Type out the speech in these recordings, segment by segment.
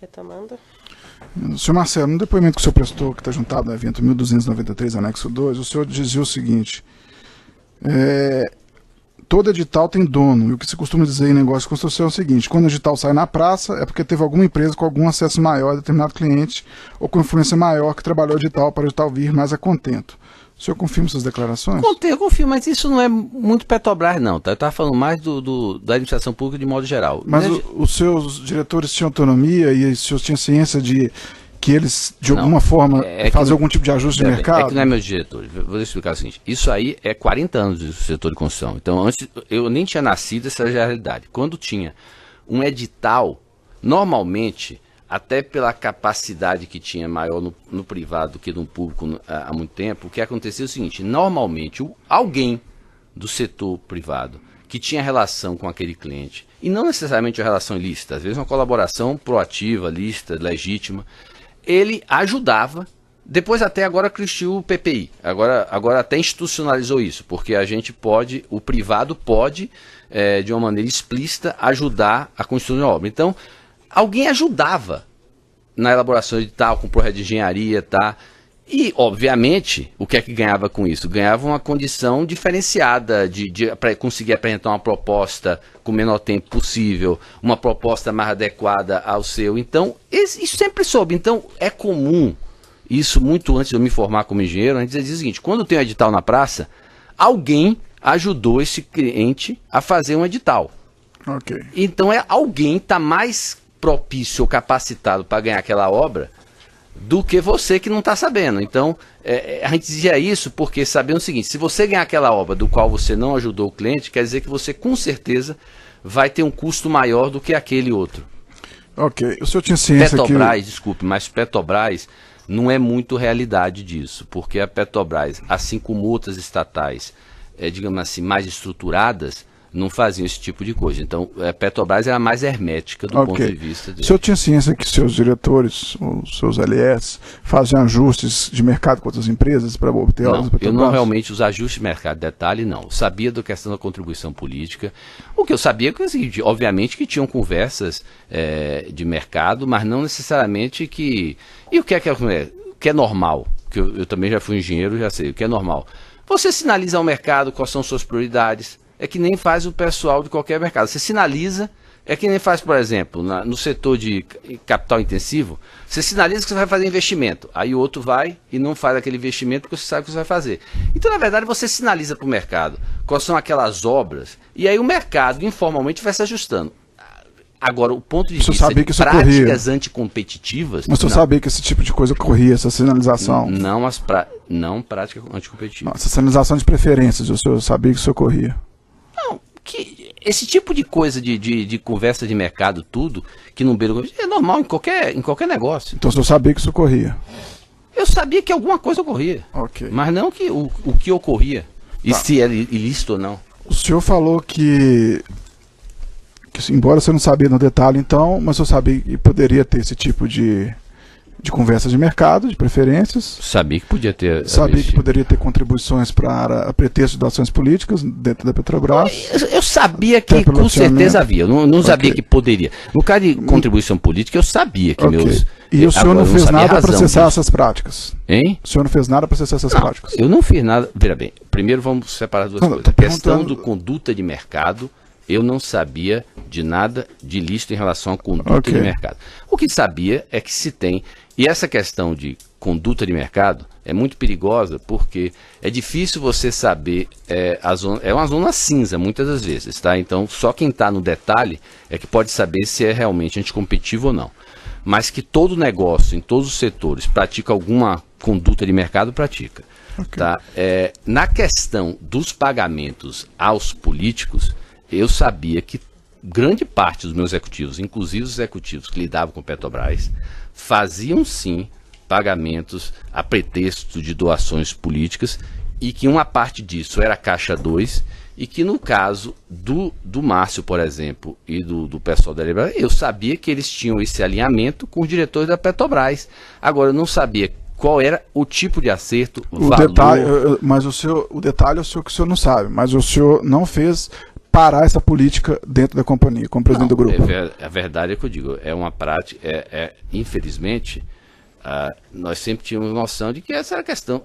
Retomando. Senhor Marcelo, no depoimento que o senhor prestou, que está juntado no evento 1293, anexo 2, o senhor dizia o seguinte: todo edital tem dono, e o que se costuma dizer em negócio de construção é o seguinte: quando o edital sai na praça, é porque teve alguma empresa com algum acesso maior a determinado cliente, ou com influência maior que trabalhou o edital para o edital vir mais a contento. O senhor confirma essas declarações? Eu confirmo, mas isso não é muito Petrobras, não. Tá? Eu estava falando mais da administração pública de modo geral. Mas os seus diretores tinham autonomia e os senhores tinham ciência de que eles, de alguma forma, fazem algum tipo de ajuste de mercado? É que não é meus diretores. Vou explicar o seguinte: isso aí é 40 anos do setor de construção. Então, antes, eu nem tinha nascido, essa já é a realidade. Quando tinha um edital, normalmente, até pela capacidade que tinha maior no privado do que no público há muito tempo, o que acontecia é o seguinte: normalmente alguém do setor privado que tinha relação com aquele cliente, e não necessariamente uma relação ilícita, às vezes uma colaboração proativa, lícita, legítima, ele ajudava. Depois até agora criou o PPI, agora até institucionalizou isso, porque a gente pode, o privado pode, de uma maneira explícita, ajudar a construir uma obra. Então, alguém ajudava na elaboração de tal, com projeto de engenharia, tá? E, obviamente, o que é que ganhava com isso? Ganhava uma condição diferenciada para conseguir apresentar uma proposta com o menor tempo possível, uma proposta mais adequada ao seu. Então, isso sempre soube. Então, é comum, isso muito antes de eu me formar como engenheiro, a gente dizia o seguinte: quando tem um edital na praça, alguém ajudou esse cliente a fazer um edital. Ok. Então, alguém está mais propício ou capacitado para ganhar aquela obra do que você que não está sabendo. Então, a gente dizia isso porque sabendo o seguinte: se você ganhar aquela obra do qual você não ajudou o cliente, quer dizer que você com certeza vai ter um custo maior do que aquele outro. Ok, o senhor tinha ciência Petrobras, desculpe, mas Petrobras não é muito realidade disso, porque a Petrobras, assim como outras estatais, digamos assim, mais estruturadas, não faziam esse tipo de coisa. Então, a Petrobras era mais hermética do ponto de vista dele. O senhor tinha ciência que seus diretores, os seus LS, fazem ajustes de mercado com outras empresas para obter obras da Petrobras? Eu não realmente, os ajustes de mercado, detalhe, não. Eu sabia da questão da contribuição política. O que eu sabia é que, assim, obviamente, que tinham conversas de mercado, mas não necessariamente que... E o que é normal? Que eu também já fui engenheiro, já sei. O que é normal? Você sinaliza ao mercado quais são suas prioridades. É que nem faz o pessoal de qualquer mercado. Você sinaliza, é que nem faz, por exemplo, no setor de capital intensivo, você sinaliza que você vai fazer investimento. Aí o outro vai e não faz aquele investimento porque você sabe o que você vai fazer. Então, na verdade, você sinaliza para o mercado quais são aquelas obras, e aí o mercado informalmente vai se ajustando. Agora, o ponto de vista de práticas anticompetitivas... Mas o senhor sabia que esse tipo de coisa ocorria, essa sinalização? Não prática anticompetitiva. Essa sinalização de preferências, o senhor sabia que isso ocorria? Que esse tipo de coisa de conversa de mercado, tudo, que não beira, é normal em qualquer negócio. Então o senhor sabia que isso ocorria? Eu sabia que alguma coisa ocorria. Ok. Mas não que o que ocorria, e se era ilícito ou não. O senhor falou que embora você não sabia no detalhe então, mas o senhor sabia que poderia ter esse tipo de conversa de mercado, de preferências. Sabia que podia ter. Sabia que poderia ter contribuições para pretexto de ações políticas dentro da Petrobras. Eu sabia que com certeza havia. Eu não sabia que poderia. No caso de contribuição política, eu sabia que meus... E o senhor não fez nada para cessar essas práticas? Hein? O senhor não fez nada para cessar essas práticas? Eu não fiz nada. Veja bem, primeiro vamos separar duas coisas. A questão do conduta de mercado, eu não sabia de nada de ilícito em relação à conduta de mercado. O que sabia é que se tem... E essa questão de conduta de mercado é muito perigosa porque é difícil você saber, é uma zona cinza muitas das vezes, tá? Então só quem está no detalhe é que pode saber se é realmente anticompetitivo ou não. Mas que todo negócio, em todos os setores, pratica alguma conduta de mercado, pratica. Tá? Na questão dos pagamentos aos políticos, eu sabia que grande parte dos meus executivos, inclusive os executivos que lidavam com Petrobras, faziam sim pagamentos a pretexto de doações políticas e que uma parte disso era Caixa 2 e que no caso do Márcio, por exemplo, e do pessoal da Petrobras, eu sabia que eles tinham esse alinhamento com os diretores da Petrobras. Agora, eu não sabia qual era o tipo de acerto, o valor... Detalhe, mas o detalhe é o senhor que o senhor não sabe, mas o senhor não fez parar essa política dentro da companhia, como presidente do grupo? A verdade é que eu digo, é uma prática, infelizmente, nós sempre tínhamos noção de que essa era a questão.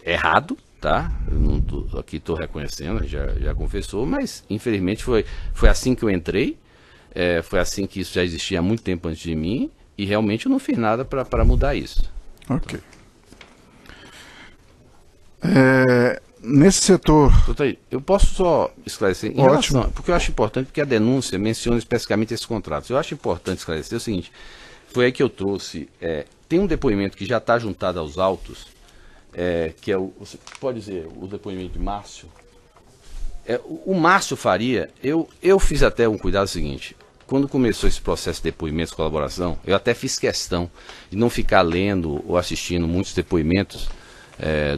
Errado, tá? Aqui estou reconhecendo, já confessou, mas infelizmente foi assim que eu entrei, foi assim que isso já existia há muito tempo antes de mim, e realmente eu não fiz nada para mudar isso. Ok. Nesse setor... Eu posso só esclarecer em relação, porque eu acho importante, porque a denúncia menciona especificamente esses contratos. Eu acho importante esclarecer o seguinte, foi aí que eu trouxe, tem um depoimento que já está juntado aos autos, que você pode dizer, o depoimento de Márcio. O Márcio Faria, eu fiz até um cuidado seguinte, quando começou esse processo de depoimentos de colaboração, eu até fiz questão de não ficar lendo ou assistindo muitos depoimentos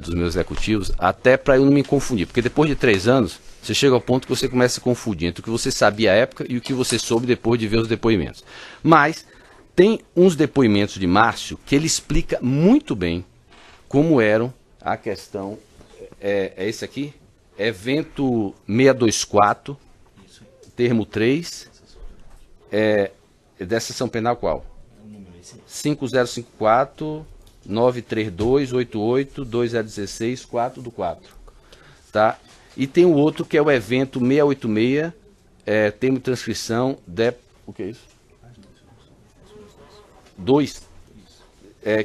dos meus executivos, até para eu não me confundir, porque depois de 3 anos, você chega ao ponto que você começa a se confundir entre o que você sabia à época e o que você soube depois de ver os depoimentos. Mas tem uns depoimentos de Márcio que ele explica muito bem como eram a questão, esse aqui, evento 624, termo 3, dessa sessão penal qual? 5054 932 88 2016 4/4, tá? E tem o outro que é o evento 686, termo de transcrição, o que é isso? 2,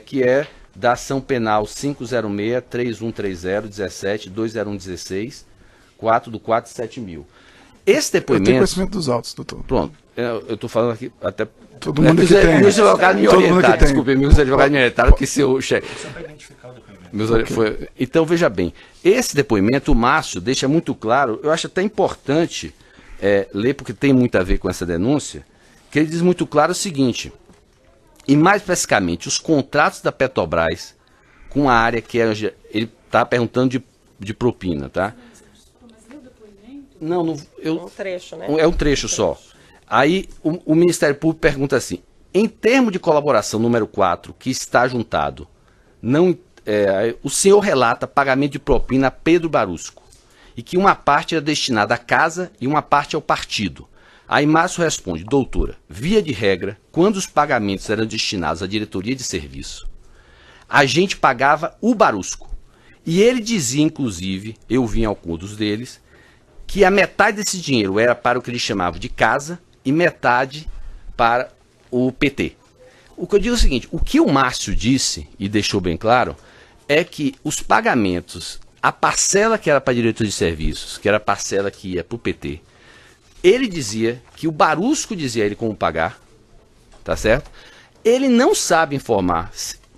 que é da ação penal 506-3130-17-20116, 4/4/7000. Esse depoimento... Eu tenho conhecimento dos autos, doutor. Pronto, eu estou falando aqui até... Todo mundo aqui tem. Meus advogados me orientaram, desculpe, meus advogados me orientaram que se eu... Então, veja bem, esse depoimento, o Márcio deixa muito claro, eu acho até importante ler, porque tem muito a ver com essa denúncia, que ele diz muito claro o seguinte... E mais especificamente, os contratos da Petrobras com a área que ele está perguntando de propina, tá? Não, um trecho, né? É um trecho só. Aí o Ministério Público pergunta assim, em termo de colaboração número 4, que está juntado, o senhor relata pagamento de propina a Pedro Barusco, e que uma parte era destinada à casa e uma parte ao partido. Aí Márcio responde, doutora, via de regra, quando os pagamentos eram destinados à diretoria de serviço, a gente pagava o Barusco. E ele dizia, inclusive, eu vim ao acordos deles, que a metade desse dinheiro era para o que eles chamavam de casa e metade para o PT. O que eu digo é o seguinte, o que o Márcio disse, e deixou bem claro, é que os pagamentos, a parcela que era para a diretoria de serviços, que era a parcela que ia para o PT, ele dizia que o Barusco dizia a ele como pagar, tá certo? Ele não sabe informar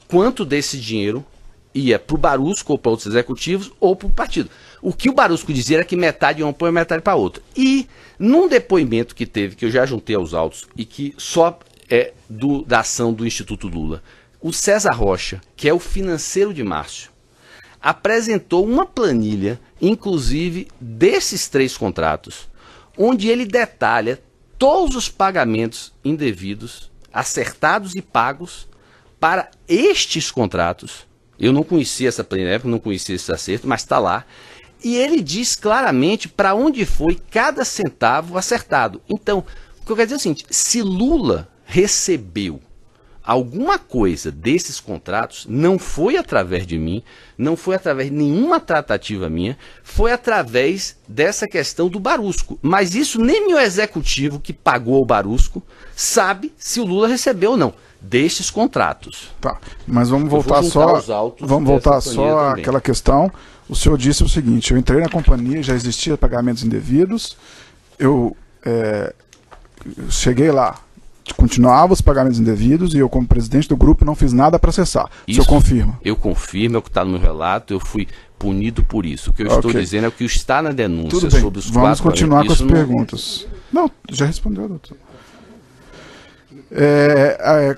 quanto desse dinheiro ia para o Barusco ou para outros executivos ou para o partido. O que o Barusco dizia era que metade ia uma para metade para outra. E num depoimento que teve, que eu já juntei aos autos, e que só da ação do Instituto Lula, o César Rocha, que é o financeiro de Márcio, apresentou uma planilha, inclusive desses 3 contratos, onde ele detalha todos os pagamentos indevidos, acertados e pagos para estes contratos. Eu não conhecia essa planilha, não conhecia esse acerto, mas está lá. E ele diz claramente para onde foi cada centavo acertado. Então, o que eu quero dizer é o seguinte, se Lula recebeu alguma coisa desses contratos, não foi através de mim, não foi através de nenhuma tratativa minha, foi através dessa questão do Barusco. Mas isso nem meu executivo que pagou o Barusco sabe se o Lula recebeu ou não destes contratos. Tá, mas vamos voltar só àquela questão. O senhor disse o seguinte, eu entrei na companhia, já existia pagamentos indevidos, eu cheguei lá, continuava os pagamentos indevidos e eu, como presidente do grupo, não fiz nada para cessar. O senhor confirma? Eu confirmo, é o que está no meu relato, eu fui punido por isso. O que eu estou dizendo é o que está na denúncia. Tudo bem, sobre os vamos continuar com as perguntas. Não, já respondeu, doutor.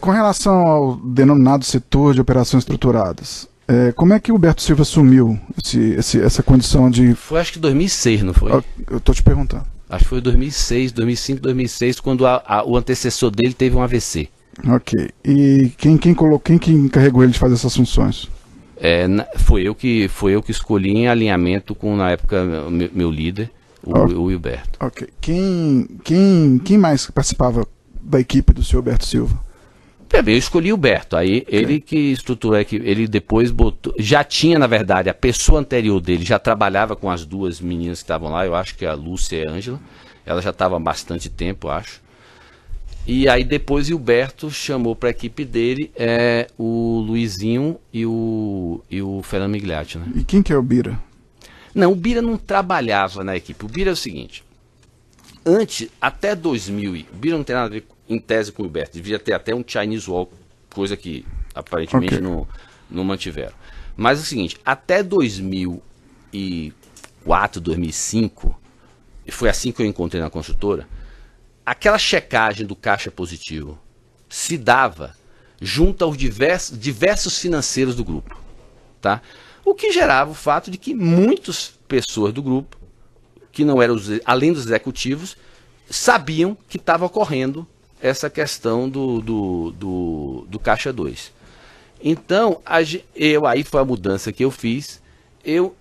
Com relação ao denominado setor de operações estruturadas, como é que o Huberto Silva assumiu essa condição de... Foi acho que 2006, não foi? Eu estou te perguntando. Acho que foi 2006, 2005, 2006, quando o antecessor dele teve um AVC. Ok. E quem que encarregou ele de fazer essas funções? Foi eu que escolhi em alinhamento com, na época, meu líder, o Wilberto. Ok. Quem mais participava da equipe do senhor Alberto Silva? Eu escolhi o Berto, aí ele que estruturou, ele depois botou, já tinha na verdade, a pessoa anterior dele já trabalhava com as duas meninas que estavam lá, eu acho que a Lúcia e a Ângela, ela já estava há bastante tempo, eu acho. E aí depois o Berto chamou para a equipe dele o Luizinho e o Fernando Migliatti, né? E quem que é o Bira? Não, o Bira não trabalhava na equipe, o Bira é o seguinte, antes, até 2000, o Bira não tem nada a ver em tese com o Wilberto, devia ter até um Chinese Wall, coisa que aparentemente não mantiveram. Mas é o seguinte, até 2004, 2005, e foi assim que eu encontrei na construtora, aquela checagem do caixa positivo se dava junto aos diversos financeiros do grupo, tá? O que gerava o fato de que muitas pessoas do grupo, que não eram, além dos executivos, sabiam que estava ocorrendo essa questão do Caixa 2. Então, aí foi a mudança que eu fiz, eu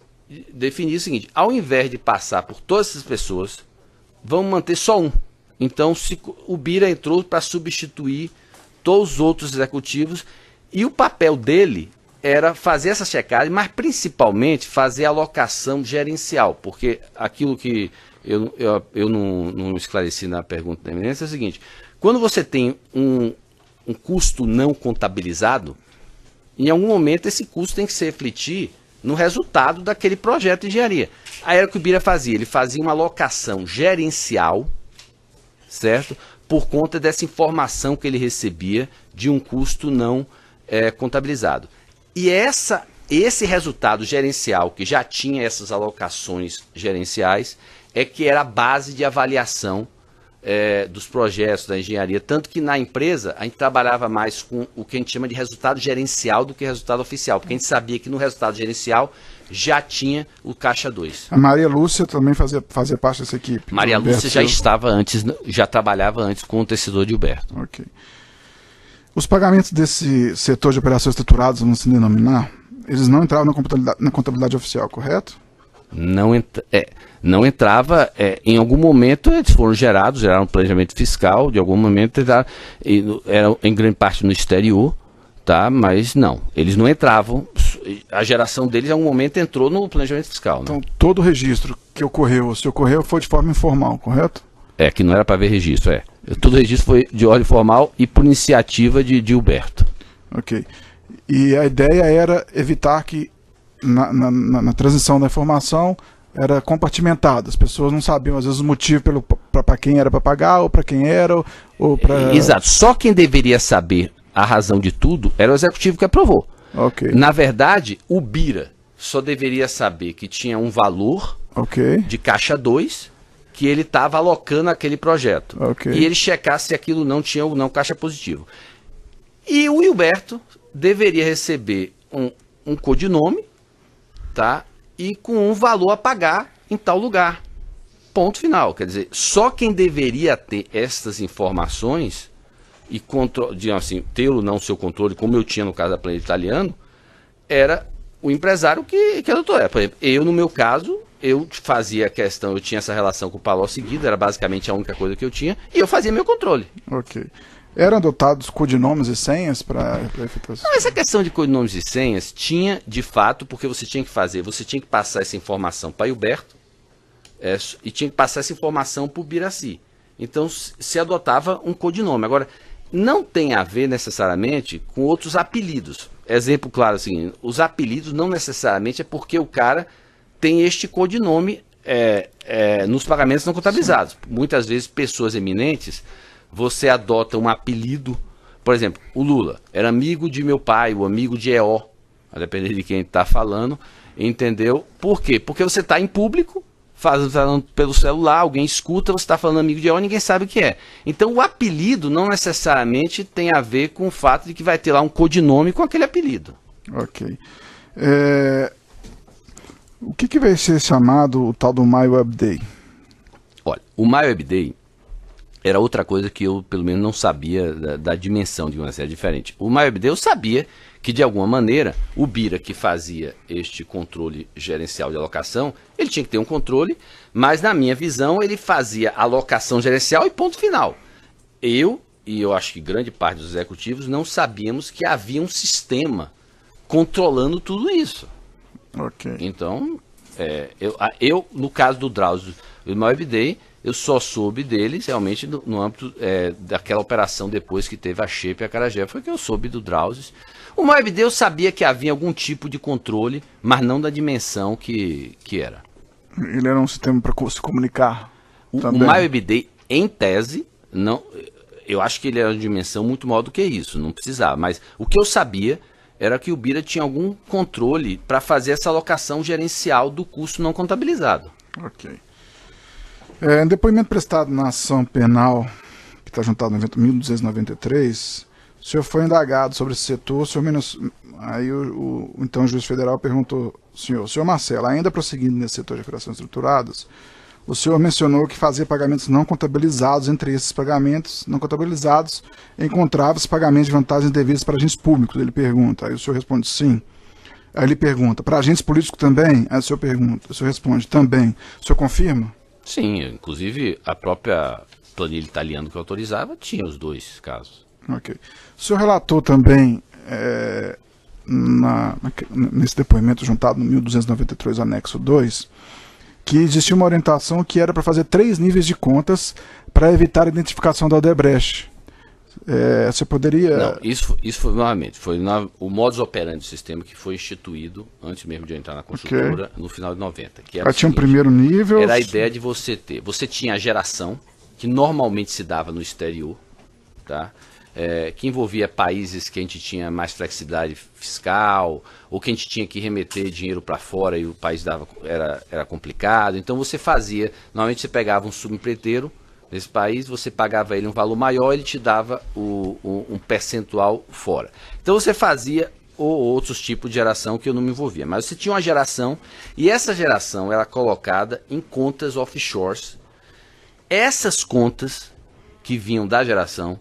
defini o seguinte, ao invés de passar por todas essas pessoas, vamos manter só um. Então, o Bira entrou para substituir todos os outros executivos, e o papel dele era fazer essa checagem, mas principalmente fazer a alocação gerencial, porque aquilo que eu não esclareci na pergunta da eminência é o seguinte, quando você tem um custo não contabilizado, em algum momento esse custo tem que se refletir no resultado daquele projeto de engenharia. Aí era o que o Bira fazia, ele fazia uma alocação gerencial, certo? Por conta dessa informação que ele recebia de um custo não contabilizado. E esse resultado gerencial, que já tinha essas alocações gerenciais, é que era a base de avaliação dos projetos da engenharia, tanto que na empresa a gente trabalhava mais com o que a gente chama de resultado gerencial do que resultado oficial, porque a gente sabia que no resultado gerencial já tinha o Caixa 2. A Maria Lúcia também fazia parte dessa equipe. Maria Lúcia já estava antes, já trabalhava antes com o tecedor de Gilberto. Ok. Os pagamentos desse setor de operações estruturadas, vamos se denominar, eles não entravam na contabilidade oficial, correto? Não entrava, em algum momento eles foram geraram um planejamento fiscal, de algum momento era em grande parte no exterior, tá? Mas não, eles não entravam, a geração deles em algum momento entrou no planejamento fiscal. Né? Então todo o registro que ocorreu, se ocorreu, foi de forma informal, correto? Que não era para ver registro, Todo o registro foi de ordem formal e por iniciativa de Gilberto. Ok. E a ideia era evitar que na transição da informação era compartimentado. As pessoas não sabiam, às vezes, o motivo para quem era para pagar, ou para quem era, ou para... Exato. Só quem deveria saber a razão de tudo era o executivo que aprovou. Okay. Na verdade, o Bira só deveria saber que tinha um valor de Caixa 2 que ele estava alocando aquele projeto. E ele checar se aquilo não tinha ou não Caixa positivo. E o Wilberto deveria receber um codinome, tá? E com um valor a pagar em tal lugar. Ponto final. Quer dizer, só quem deveria ter essas informações e assim, tê-lo não seu controle, como eu tinha no caso da Planeta Italiano, era o empresário que adotou. Por exemplo, eu, no meu caso, eu fazia a questão, eu tinha essa relação com o Paló seguido, era basicamente a única coisa que eu tinha, e eu fazia meu controle. Ok. Eram adotados codinomes e senhas para efetuação? Não, essa questão de codinomes e senhas tinha, de fato, porque você tinha que passar essa informação para o Gilberto e tinha que passar essa informação para o Biraci. Então, se adotava um codinome. Agora, não tem a ver necessariamente com outros apelidos. Exemplo claro, assim, os apelidos não necessariamente é porque o cara tem este codinome nos pagamentos não contabilizados. Sim. Muitas vezes, pessoas eminentes, você adota um apelido, por exemplo, o Lula era amigo de meu pai, o amigo de EO, a depender de quem está falando, entendeu? Por quê? Porque você está em público, falando pelo celular, alguém escuta, você está falando amigo de EO, ninguém sabe o que é. Então o apelido não necessariamente tem a ver com o fato de que vai ter lá um codinome com aquele apelido. Ok. O que vai ser chamado o tal do My Web Day? Olha, o My Web Day era outra coisa que eu, pelo menos, não sabia da dimensão de uma série diferente. O MaiOBD eu sabia que, de alguma maneira, o Bira, que fazia este controle gerencial de alocação, ele tinha que ter um controle, mas, na minha visão, ele fazia alocação gerencial e ponto final. E eu acho que grande parte dos executivos não sabíamos que havia um sistema controlando tudo isso. Ok. Então, eu no caso do Drauzio e do MaiOBD, eu só soube deles realmente no âmbito daquela operação depois que teve a Xepa e a Acarajé, foi que eu soube do Drauzio. O MaiOBD eu sabia que havia algum tipo de controle, mas não da dimensão que era. Ele era um sistema para se comunicar. O MaiOBD, em tese, não, eu acho que ele era uma dimensão muito maior do que isso, não precisava. Mas o que eu sabia era que o Bira tinha algum controle para fazer essa alocação gerencial do custo não contabilizado. Ok. Depoimento prestado na ação penal, que está juntado no evento 1293, o senhor foi indagado sobre esse setor, aí então o juiz federal perguntou, senhor Marcelo, ainda prosseguindo nesse setor de operações estruturadas, o senhor mencionou que fazia pagamentos não contabilizados, entre esses pagamentos não contabilizados, encontrava-se pagamentos de vantagens devidas para agentes públicos, ele pergunta, aí o senhor responde sim. Aí ele pergunta, para agentes políticos também? Aí o senhor responde, também. O senhor confirma? Sim, inclusive a própria planilha italiana que autorizava tinha os dois casos. Ok. O senhor relatou também, nesse depoimento juntado no 1293, anexo 2, que existia uma orientação que era para fazer 3 níveis de contas para evitar a identificação da Odebrecht. Você poderia... Não, isso foi novamente, o modus operandi do sistema que foi instituído antes mesmo de eu entrar na construtora, no final de 90. Que era tinha um primeiro nível... Era a ideia de você tinha a geração, que normalmente se dava no exterior, tá? Que envolvia países que a gente tinha mais flexibilidade fiscal, ou que a gente tinha que remeter dinheiro para fora e o país era complicado. Então você fazia, normalmente você pegava um subempreiteiro nesse país, você pagava ele um valor maior, ele te dava um percentual fora. Então você fazia outros tipos de geração que eu não me envolvia, mas você tinha uma geração, e essa geração era colocada em contas offshores. Essas contas que vinham da geração,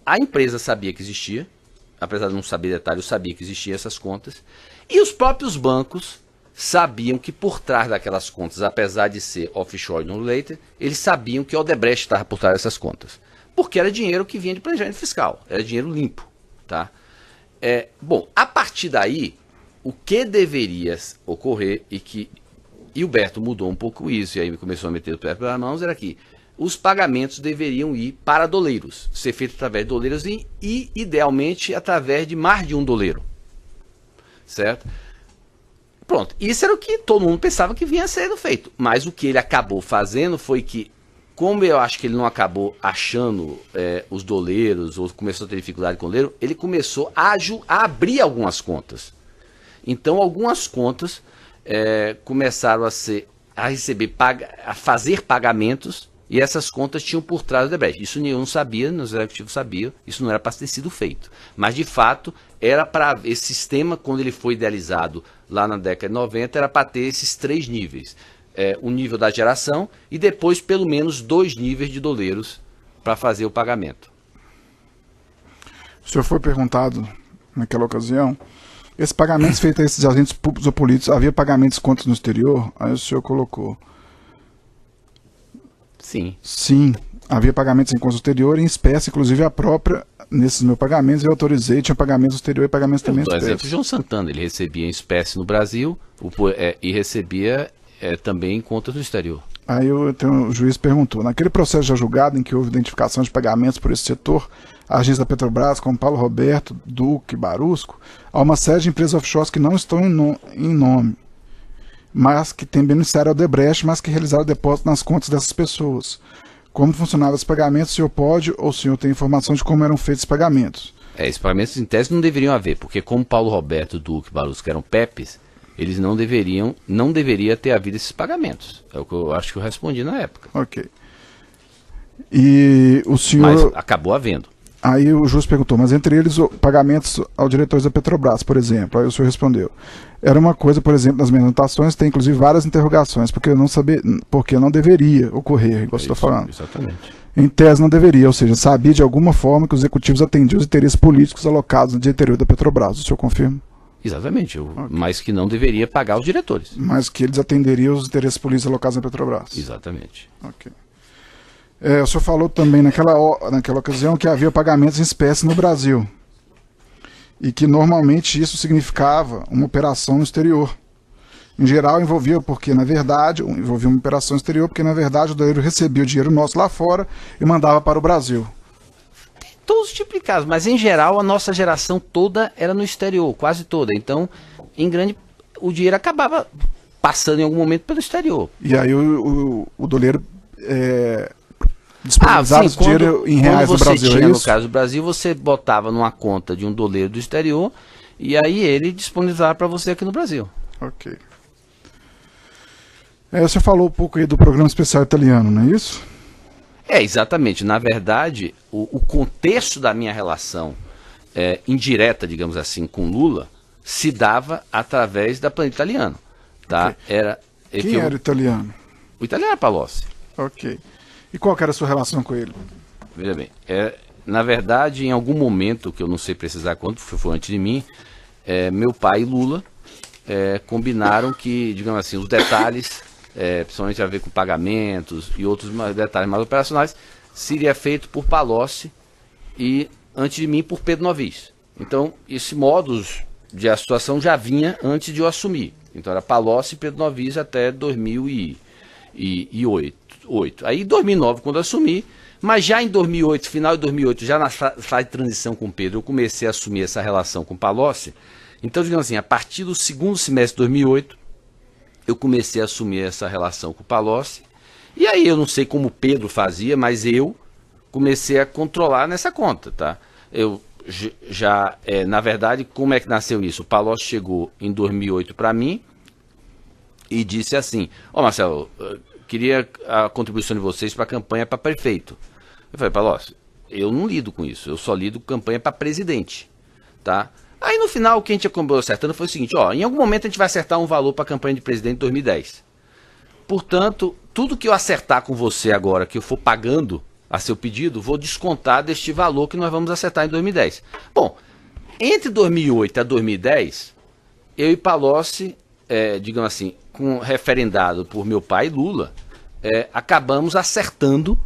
a empresa sabia que existia, apesar de não saber detalhes, eu sabia que existiam essas contas, e os próprios bancos sabiam que por trás daquelas contas, apesar de ser offshore no later, eles sabiam que o Odebrecht estava por trás dessas contas, porque era dinheiro que vinha de planejamento fiscal, era dinheiro limpo, tá? Bom, a partir daí, o que deveria ocorrer, e que Hilberto mudou um pouco isso, e aí começou a meter o pé pelas mãos, era que os pagamentos deveriam ir para doleiros, ser feito através de doleiros e idealmente através de mais de um doleiro, certo? Pronto, isso era o que todo mundo pensava que vinha sendo feito, mas o que ele acabou fazendo foi que, como eu acho que ele não acabou achando os doleiros, ou começou a ter dificuldade com o doleiro, ele começou a abrir algumas contas. Então algumas contas começaram a fazer pagamentos, e essas contas tinham por trás do Odebrecht. Isso nenhum sabia, os executivos sabiam, isso não era para ter sido feito. Mas, de fato, era para esse sistema, quando ele foi idealizado lá na década de 90, era para ter esses 3 níveis. O nível da geração e depois, pelo menos, 2 níveis de doleiros para fazer o pagamento. O senhor foi perguntado, naquela ocasião, esses pagamentos feitos a esses agentes públicos ou políticos, havia pagamentos contas no exterior? Aí o senhor colocou... Sim. Sim, havia pagamentos em conta exterior, em espécie, inclusive a própria, nesses meus pagamentos, eu autorizei, tinha pagamentos exterior e pagamentos também em espécie. Por exemplo, João Santana, ele recebia em espécie no Brasil e recebia também em contas no exterior. Aí o juiz perguntou, naquele processo já julgado em que houve identificação de pagamentos por esse setor, agentes da Petrobras, como Paulo Roberto, Duque, Barusco, há uma série de empresas offshore que não estão em nome, mas que tem beneficiário Odebrecht, mas que realizaram depósito nas contas dessas pessoas. Como funcionavam os pagamentos, o senhor pode ou o senhor tem informação de como eram feitos os pagamentos? Esses pagamentos em tese não deveriam haver, porque como Paulo Roberto, Duque, Barusco eram PEPs, eles não deveria ter havido esses pagamentos. É o que eu acho que eu respondi na época. Ok. E o senhor... Mas acabou havendo. Aí o juiz perguntou, mas entre eles pagamentos aos diretores da Petrobras, por exemplo. Aí o senhor respondeu. Era uma coisa, por exemplo, nas minhas anotações, tem inclusive várias interrogações, porque não deveria ocorrer, igual você está falando. Exatamente. Em tese não deveria, ou seja, sabia de alguma forma que os executivos atendiam os interesses políticos alocados no diretoria da Petrobras. O senhor confirma? Exatamente, mas que não deveria pagar os diretores. Mas que eles atenderiam os interesses políticos alocados na Petrobras. Exatamente. Ok. O senhor falou também naquela ocasião que havia pagamentos em espécie no Brasil. E que normalmente isso significava uma operação no exterior. Em geral envolvia uma operação exterior, porque na verdade o doleiro recebia o dinheiro nosso lá fora e mandava para o Brasil. Todos os tipos de casos, mas em geral a nossa geração toda era no exterior, quase toda. Então, o dinheiro acabava passando em algum momento pelo exterior. E aí o doleiro disponibilizava esse dinheiro em reais do Brasil, tinha, é isso? No caso do Brasil, você botava numa conta de um doleiro do exterior e aí ele disponibilizava para você aqui no Brasil. Ok. Você falou um pouco aí do programa especial italiano, não é isso? Exatamente. Na verdade, o contexto da minha relação indireta, digamos assim, com Lula, se dava através da planilha italiana. Tá? Okay. Quem era o italiano? O italiano era Palocci. Ok. E qual que era a sua relação com ele? Veja bem, na verdade, em algum momento, que eu não sei precisar quando, foi antes de mim, meu pai e Lula combinaram que, digamos assim, os detalhes, principalmente a ver com pagamentos e outros detalhes mais operacionais, seria feito por Palocci e, antes de mim, por Pedro Novis. Então, esse modus de a situação já vinha antes de eu assumir. Então, era Palocci e Pedro Novis até 2008. Aí, em 2009, quando eu assumi, mas já em 2008, final de 2008, já na fase de transição com o Pedro, eu comecei a assumir essa relação com Palocci. Então, digamos assim, a partir do segundo semestre de 2008, eu comecei a assumir essa relação com o Palocci. E aí, eu não sei como o Pedro fazia, mas eu comecei a controlar nessa conta, tá? Eu já, na verdade, como é que nasceu isso? O Palocci chegou em 2008 para mim e disse assim: Marcelo, queria a contribuição de vocês para a campanha para prefeito. Eu falei: Palocci, eu não lido com isso, eu só lido com campanha para presidente, tá? Aí no final o que a gente acabou acertando foi o seguinte: em algum momento a gente vai acertar um valor para a campanha de presidente em 2010. Portanto, tudo que eu acertar com você agora, que eu for pagando a seu pedido, vou descontar deste valor que nós vamos acertar em 2010. Bom, entre 2008 a 2010, eu e Palocci, digamos assim, referendado por meu pai Lula, acabamos acertando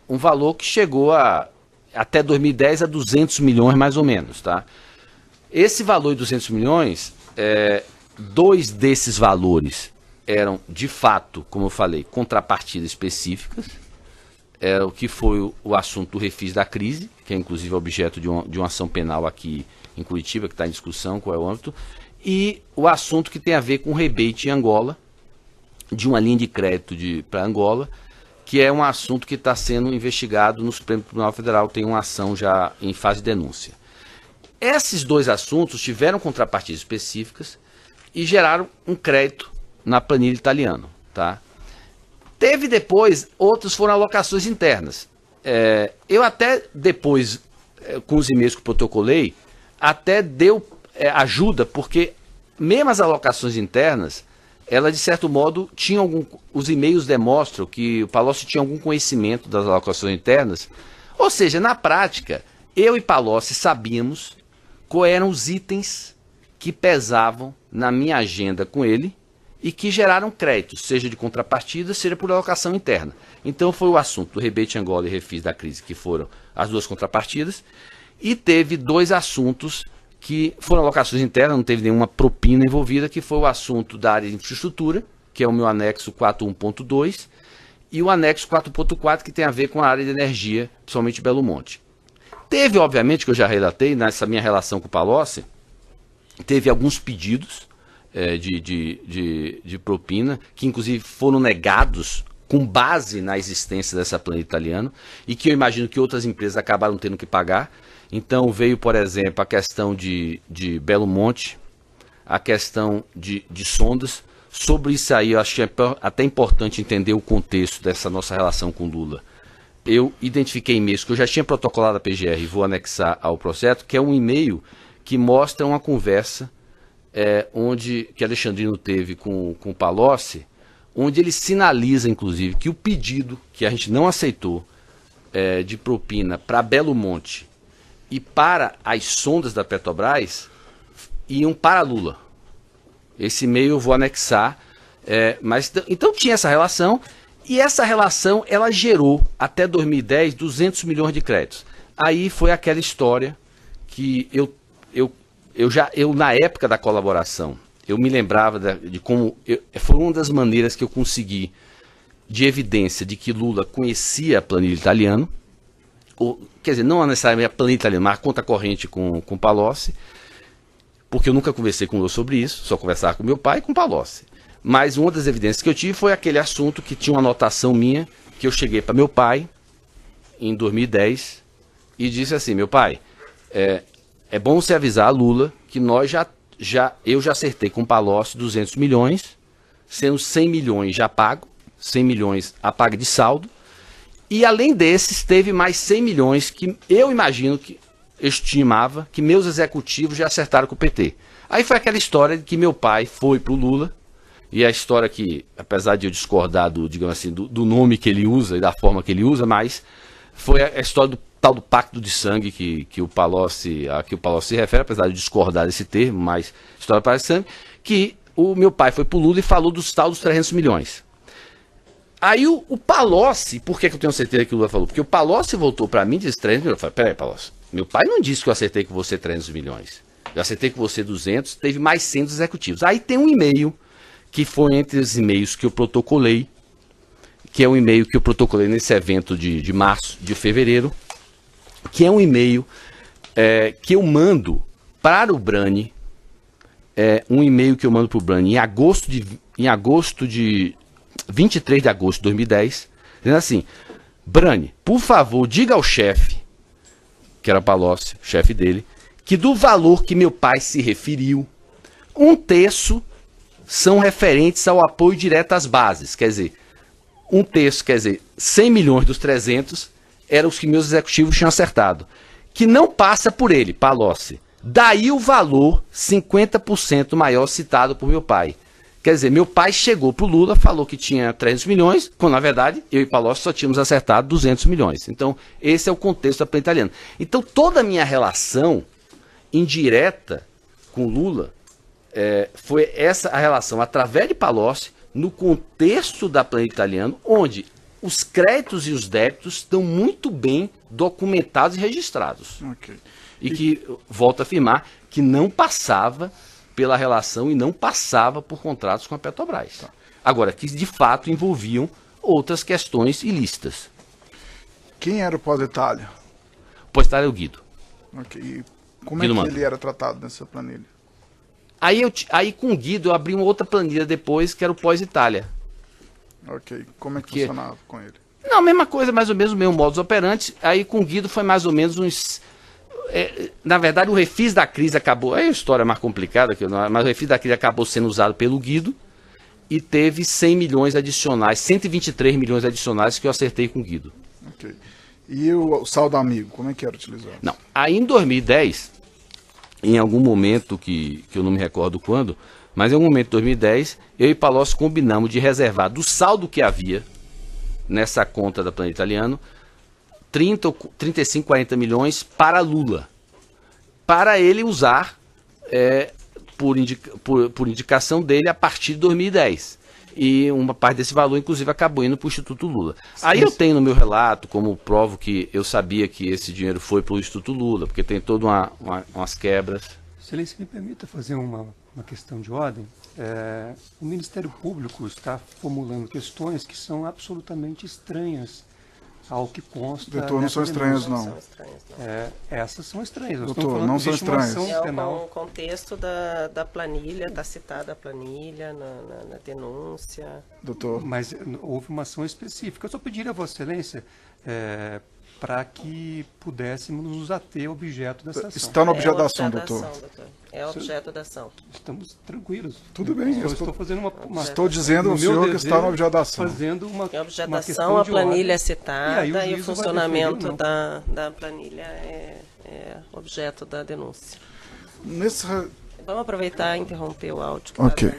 um valor que chegou até 2010 a 200 milhões mais ou menos, tá? Esse valor de 200 milhões, dois desses valores eram de fato, como eu falei, contrapartidas específicas. Era o que foi o assunto do refis da crise, que é inclusive objeto de uma ação penal aqui em Curitiba, que está em discussão, qual é o âmbito, e o assunto que tem a ver com o rebate em Angola, de uma linha de crédito para Angola, que é um assunto que está sendo investigado no Supremo Tribunal Federal, tem uma ação já em fase de denúncia. Esses dois assuntos tiveram contrapartidas específicas e geraram um crédito na planilha italiana, tá? Teve depois, outros foram alocações internas. Eu até depois, com os e-mails que eu protocolei, até deu ajuda, porque mesmo as alocações internas, ela de certo modo tinha os e-mails demonstram que o Palocci tinha algum conhecimento das alocações internas. Ou seja, na prática, eu e Palocci sabíamos quais eram os itens que pesavam na minha agenda com ele e que geraram créditos, seja de contrapartida, seja por alocação interna. Então foi o assunto do rebate Angola e refis da crise, que foram as duas contrapartidas, e teve dois assuntos que foram alocações internas, não teve nenhuma propina envolvida, que foi o assunto da área de infraestrutura, que é o meu anexo 4.1.2, e o anexo 4.4, que tem a ver com a área de energia, principalmente Belo Monte. Teve, obviamente, que eu já relatei, nessa minha relação com o Palocci, teve alguns pedidos de propina, que inclusive foram negados com base na existência dessa planilha italiana, e que eu imagino que outras empresas acabaram tendo que pagar. Então veio, por exemplo, a questão de Belo Monte, a questão de sondas. Sobre isso aí, eu acho que é até importante entender o contexto dessa nossa relação com Lula. Eu identifiquei e-mails que eu já tinha protocolado a PGR e vou anexar ao processo, que é um e-mail que mostra uma conversa que Alexandrino teve com o Palocci, onde ele sinaliza, inclusive, que o pedido que a gente não aceitou de propina para Belo Monte e para as sondas da Petrobras iam para Lula. Esse e-mail eu vou anexar. Então tinha essa relação, e essa relação ela gerou, até 2010, 200 milhões de créditos. Aí foi aquela história que eu na época da colaboração, eu me lembrava de como... Foi uma das maneiras que eu consegui de evidência de que Lula conhecia a planilha italiana, quer dizer, não necessariamente a planilha italiana, mas a conta corrente com Palocci, porque eu nunca conversei com Lula sobre isso, só conversava com meu pai e com Palocci. Mas uma das evidências que eu tive foi aquele assunto que tinha uma anotação minha, que eu cheguei para meu pai, em 2010, e disse assim: meu pai, é bom você avisar a Lula que eu já acertei com o Palocci 200 milhões, sendo 100 milhões já pago, 100 milhões a paga de saldo, e além desses teve mais 100 milhões que eu imagino que estimava que meus executivos já acertaram com o PT. Aí foi aquela história de que meu pai foi pro Lula, e a história que, apesar de eu discordar digamos assim, do nome que ele usa e da forma que ele usa, mas foi a história do tal do pacto de sangue que o Palocci se refere, apesar de eu discordar desse termo, mas história para sangue, que o meu pai foi pro Lula e falou dos 300 milhões. Aí o Palocci, por que eu tenho certeza que o Lula falou? Porque o Palocci voltou para mim e disse 300 milhões. Eu falei: peraí, Palocci, meu pai não disse que eu acertei com você 300 milhões. Eu acertei com você 200, teve mais 100 dos executivos. Aí tem um e-mail, que foi entre os e-mails que eu protocolei, que é um e-mail que eu protocolei nesse evento de março, de fevereiro, que é um e-mail que eu mando para o Brani, um e-mail que eu mando para o Brani em 23 de agosto de 2010, dizendo assim: Brani, por favor, diga ao chefe, que era Palocci, chefe dele, que do valor que meu pai se referiu, 1/3 são referentes ao apoio direto às bases. Quer dizer, 1/3, quer dizer, 100 milhões dos 300 eram os que meus executivos tinham acertado. Que não passa por ele, Palocci. Daí o valor 50% maior citado por meu pai. Quer dizer, meu pai chegou pro Lula, falou que tinha 300 milhões, quando na verdade eu e Palocci só tínhamos acertado 200 milhões. Então, esse é o contexto da planilha italiana. Então, toda a minha relação indireta com Lula foi essa a relação através de Palocci, no contexto da planilha italiana, onde os créditos e os débitos estão muito bem documentados e registrados. Okay. E que, volto a afirmar, que não passava pela relação e não passava por contratos com a Petrobras. Tá. Agora, que de fato envolviam outras questões ilícitas. Quem era o pós-Itália? O pós-Itália é o Guido. Ok. E como Guido é que ele era tratado nessa planilha? Aí com o Guido eu abri uma outra planilha depois, que era o pós-Itália. Ok. Como é que funcionava com ele? Não, a mesma coisa, mais ou menos o mesmo modus operandi. Aí com o Guido foi mais ou menos uns... na verdade, o refis da crise acabou... É uma história mais complicada, mas o refis da crise acabou sendo usado pelo Guido e teve 100 milhões adicionais, 123 milhões adicionais que eu acertei com o Guido. Ok. E o saldo amigo, como é que era utilizado? Não, aí em 2010, em algum momento que eu não me recordo quando, mas em algum momento de 2010, eu e Palocci combinamos de reservar do saldo que havia nessa conta da planilha italiana 35, 40 milhões para Lula, para ele usar por indicação dele a partir de 2010. E uma parte desse valor, inclusive, acabou indo para o Instituto Lula. Sim. Aí eu tenho no meu relato, como provo que eu sabia que esse dinheiro foi para o Instituto Lula, porque tem todas umas quebras. Excelência, me permita fazer uma questão de ordem. O Ministério Público está formulando questões que são absolutamente estranhas ao que consta. Doutor, não são estranhas, não. Essas são estranhas. Doutor, não são estranhas. O contexto da planilha, está citada a planilha na denúncia. Doutor. Mas houve uma ação específica. Eu só pediria a Vossa Excelência para que pudéssemos nos ater ao objeto dessa ação. Está no objeto da ação, doutor. É o objeto da ação. Estamos tranquilos. Tudo bem. Eu estou fazendo uma estou dizendo ao senhor que está no objeto da ação. Fazendo uma é objeto da ação, a planilha é citada e o funcionamento da planilha é objeto da denúncia. Vamos aproveitar e interromper o áudio. Ok.